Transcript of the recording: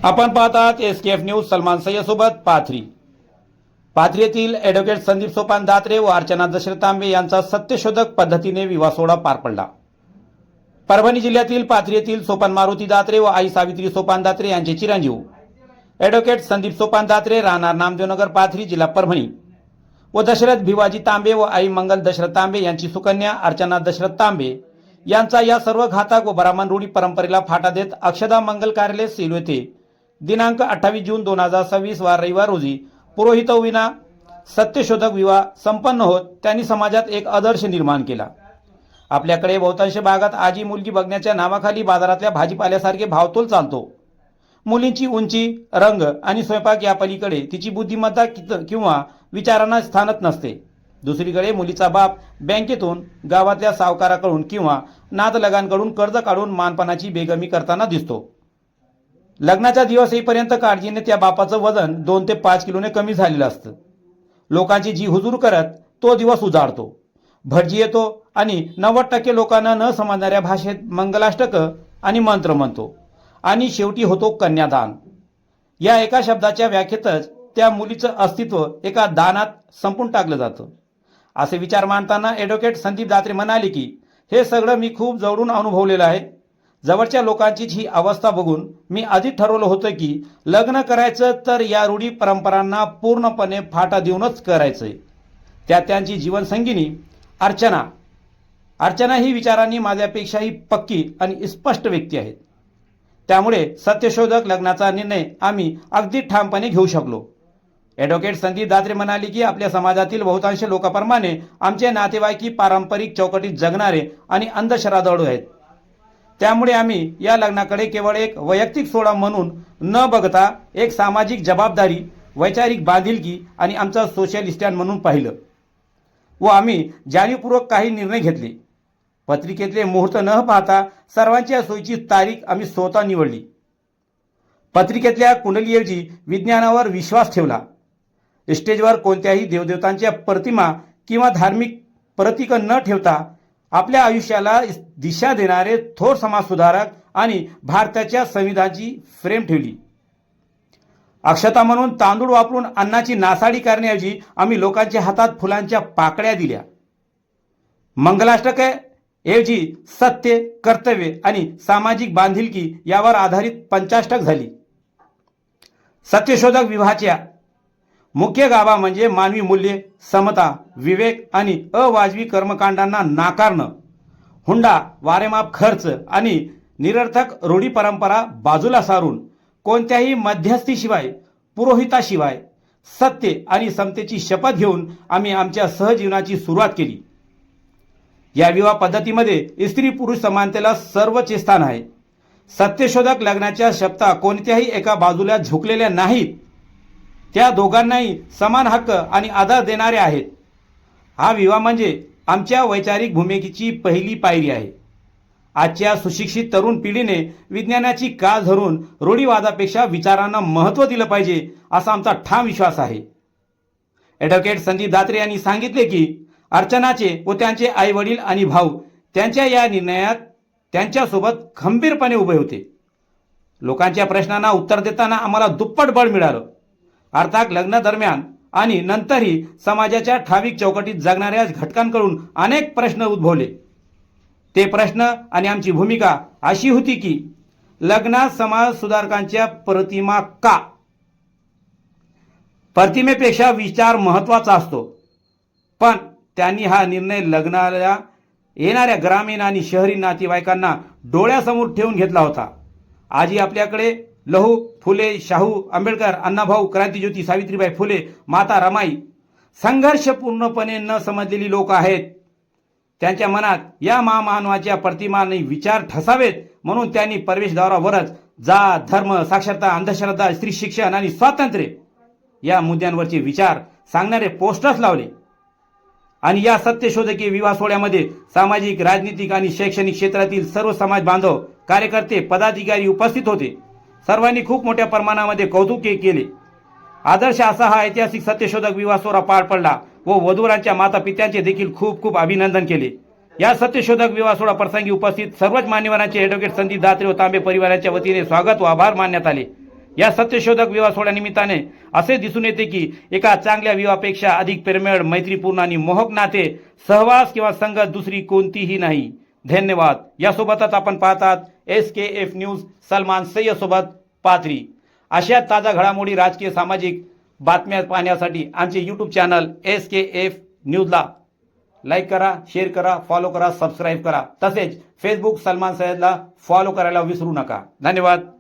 आपण पाहतात SKF news. Salman सय्यदसोबत Pathri. Pathri येथील ॲडव्होकेट संदीप सोपान दात्रे व अर्चना दशरथ तांबे यांचा सत्यशोधक पद्धतीने विवाह सोहळा पार पडला. परभणी जिल्ह्यातील पाथरी येथील सोपान मारुती दात्रे व आई सावित्री सोपान दात्रे यांचे चिरंजीव ॲडव्होकेट संदीप सोपान दात्रे राहणार नामदेवनगर पाथरी जिल्हा परभणी व दशरथ भिवाजी तांबे व आई मंगल दशरथ तांबे यांची सुकन्या अर्चना दशरथ तांबे यांचा या सर्व घातक व ब्राह्मण रूढी परंपरेला फाटा देत अक्षदा मंगल कार्यालय सेलू येथे दिनांक 28 जून 2026 वार रविवार रोजी पुरोहितविना सत्यशोधक विवाह संपन्न होत त्यांनी समाजात एक आदर्श निर्माण केला. आपल्याकडे बहुतांश भागात आजी मुलगी बघण्याच्या नावाखाली बाजारातल्या भाजीपाल्यासारखे भावतोल चालतो. मुलींची उंची, रंग आणि स्वयंपाक या पलीकडे तिची बुद्धिमत्ता किंवा विचारांना स्थानच नसते. दुसरीकडे मुलीचा बाप बँकेतून, गावातल्या सावकाराकडून किंवा नातलगांकडून कर्ज काढून मानपणाची बेगमी करताना दिसतो. लग्नाचा दिवस येईपर्यंत काळजीने त्या बापाचं वजन 2 ते 5 किलोने कमी झालेलं असतं. लोकांची जी हुजूर करत तो दिवस उजाडतो. भटजी येतो आणि 90% लोकांना न समजणाऱ्या भाषेत मंगलाष्टक आणि मंत्र म्हणतो आणि शेवटी होतो कन्यादान. या एका शब्दाच्या व्याख्येतच त्या मुलीचं अस्तित्व एका दानात संपून टाकलं जातं. असे विचार मांडताना ॲडव्होकेट संदीप दात्रे म्हणाले की हे सगळं मी खूप जवळून अनुभवलेलं आहे. जवळच्या लोकांचीच ही अवस्था बघून मी आधीच ठरवलं होतं की लग्न करायचं तर या रूढी परंपरांना पूर्णपणे फाटा देऊनच करायचंय. त्यात त्यांची जीवनसंगिनी अर्चना ही विचारांनी माझ्यापेक्षाही पक्की आणि स्पष्ट व्यक्ती आहेत. त्यामुळे सत्यशोधक लग्नाचा निर्णय आम्ही अगदी ठामपणे घेऊ शकलो. ॲडव्होकेट संदीप दात्रे म्हणाले की आपल्या समाजातील बहुतांश लोकांप्रमाणे आमचे नातेवाईकी पारंपरिक चौकटीत जगणारे आणि अंधश्रद्धाळू आहेत. त्यामुळे आम्ही या लग्नाकडे केवळ एक वैयक्तिक सोहळा म्हणून न बघता एक सामाजिक जबाबदारी, वैचारिक बांधिलकी आणि आमचा सोशल स्टँड म्हणून पाहिलं व आम्ही जाणीवपूर्वक काही निर्णय घेतले. पत्रिकेतले मुहूर्त न पाहता सर्वांच्या सोयीची तारीख आम्ही स्वतः निवडली. पत्रिकेतल्या कुंडलीऐवजी विज्ञानावर विश्वास ठेवला. स्टेजवर कोणत्याही देवदेवतांच्या प्रतिमा किंवा धार्मिक प्रतीक न ठेवता आपल्या आयुष्याला दिशा देणारे थोर समाजसुधारक आणि भारताच्या संविधानाची फ्रेम ठेवली. अक्षता म्हणून तांदूळ वापरून अन्नाची नासाडी करण्याऐवजी आम्ही लोकांच्या हातात फुलांच्या पाकळ्या दिल्या. मंगलाष्टक ऐवजी सत्य, कर्तव्य आणि सामाजिक बांधिलकी यावर आधारित पंचाष्टक झाली. सत्यशोधक विवाहाच्या मुख्य गाभा म्हणजे मानवी मूल्ये, समता, विवेक आणि अवाजवी कर्मकांडांना नाकारणं, हुंडा, वारेमाप खर्च आणि निरर्थक रूढी परंपरा बाजूला सारून कोणत्याही मध्यस्थीशिवाय, पुरोहिताशिवाय सत्य आणि समतेची शपथ घेऊन आम्ही आमच्या सहजीवनाची सुरुवात केली. या विवाह पद्धतीमध्ये स्त्री पुरुष समानतेला सर्वोच्च स्थान आहे. सत्यशोधक लग्नाच्या शपथा कोणत्याही एका बाजूला झुकलेल्या नाहीत. त्या दोघांनाही समान हक्क आणि आदर देणारे आहेत. हा विवाह म्हणजे आमच्या वैचारिक भूमिकेची पहिली पायरी आहे. आजच्या सुशिक्षित तरुण पिढीने विज्ञानाची कास धरून रूढीवादापेक्षा विचारांना महत्त्व दिलं पाहिजे असा आमचा ठाम विश्वास आहे. ॲडव्होकेट संदीप दात्रे यांनी सांगितले की अर्चनाचे व त्यांचे आई वडील आणि भाऊ त्यांच्या या निर्णयात त्यांच्यासोबत खंबीरपणे उभे होते. लोकांच्या प्रश्नांना उत्तर देताना आम्हाला दुप्पट बळ मिळालं. अर्थात लग्न दरम्यान आणि नंतरही समाजाच्या ठराविक चौकटीत जगणाऱ्या घटकांकडून अनेक प्रश्न उद्भवले. ते प्रश्न आणि आमची भूमिका अशी होती की लग्नात समाज सुधारकांच्या प्रतिमा का? प्रतिमेपेक्षा विचार महत्त्वाचा असतो. पण त्यांनी हा निर्णय लग्नाला येणाऱ्या ग्रामीण आणि शहरी नातेवाईकांना डोळ्यासमोर ठेवून घेतला होता. आजी आपल्याकडे लहू फुले, शाहू आंबेडकर, अण्णाभाऊ, क्रांतिज्योती सावित्रीबाई फुले, माता रमाई संघर्षपूर्णपणे न समजलेली लोक आहेत. त्यांच्या मनात या महामानवाच्या प्रतिमाने विचार ठसावेत म्हणून त्यांनी प्रवेशद्वारावरच जात, धर्म, साक्षरता, अंधश्रद्धा, स्त्री शिक्षण आणि स्वातंत्र्य या मुद्द्यांवरचे विचार सांगणारे पोस्टर्स लावले. आणि या सत्यशोधकी विवाह सोहळ्यामध्ये सामाजिक, राजनीतिक आणि शैक्षणिक क्षेत्रातील सर्व समाज बांधव, कार्यकर्ते, पदाधिकारी उपस्थित होते. सर्वांनी खूप मोठ्या प्रमाणामध्ये कौतुक केले. आदर्श असा हा ऐतिहासिक सत्यशोधक विवाह सोहळा पार पडला व वधूवरांच्या माता पित्यांचे देखील खूप खूप अभिनंदन केले. या सत्यशोधक विवाह सोहळा प्रसंगी उपस्थित सर्वच मान्यवरांचे ॲडव्होकेट संदीप दात्रे व तांबे परिवाराच्या वतीने स्वागत व आभार मानण्यात आले. या सत्यशोधक विवाह सोहळ्यानिमित्ताने असे दिसून येते की एका चांगल्या विवाहापेक्षा अधिक प्रेमळ, मैत्रीपूर्ण आणि मोहक नाते, सहवास किंवा संगत दुसरी कोणतीही नाही. धन्यवाद. यासोबतच आपण पाहतात SKF न्यूज सलमान सय्यद सोबत पाथरी. अशा ताजा घडामोडी, राजकीय, सामाजिक बातम्या पाहण्यासाठी आमचे YouTube चॅनल SKF न्यूजला लाईक करा, शेअर करा, फॉलो करा, सबस्क्राईब करा. तसेच फेसबुक सलमान सय्यदला फॉलो करायला विसरू नका. धन्यवाद.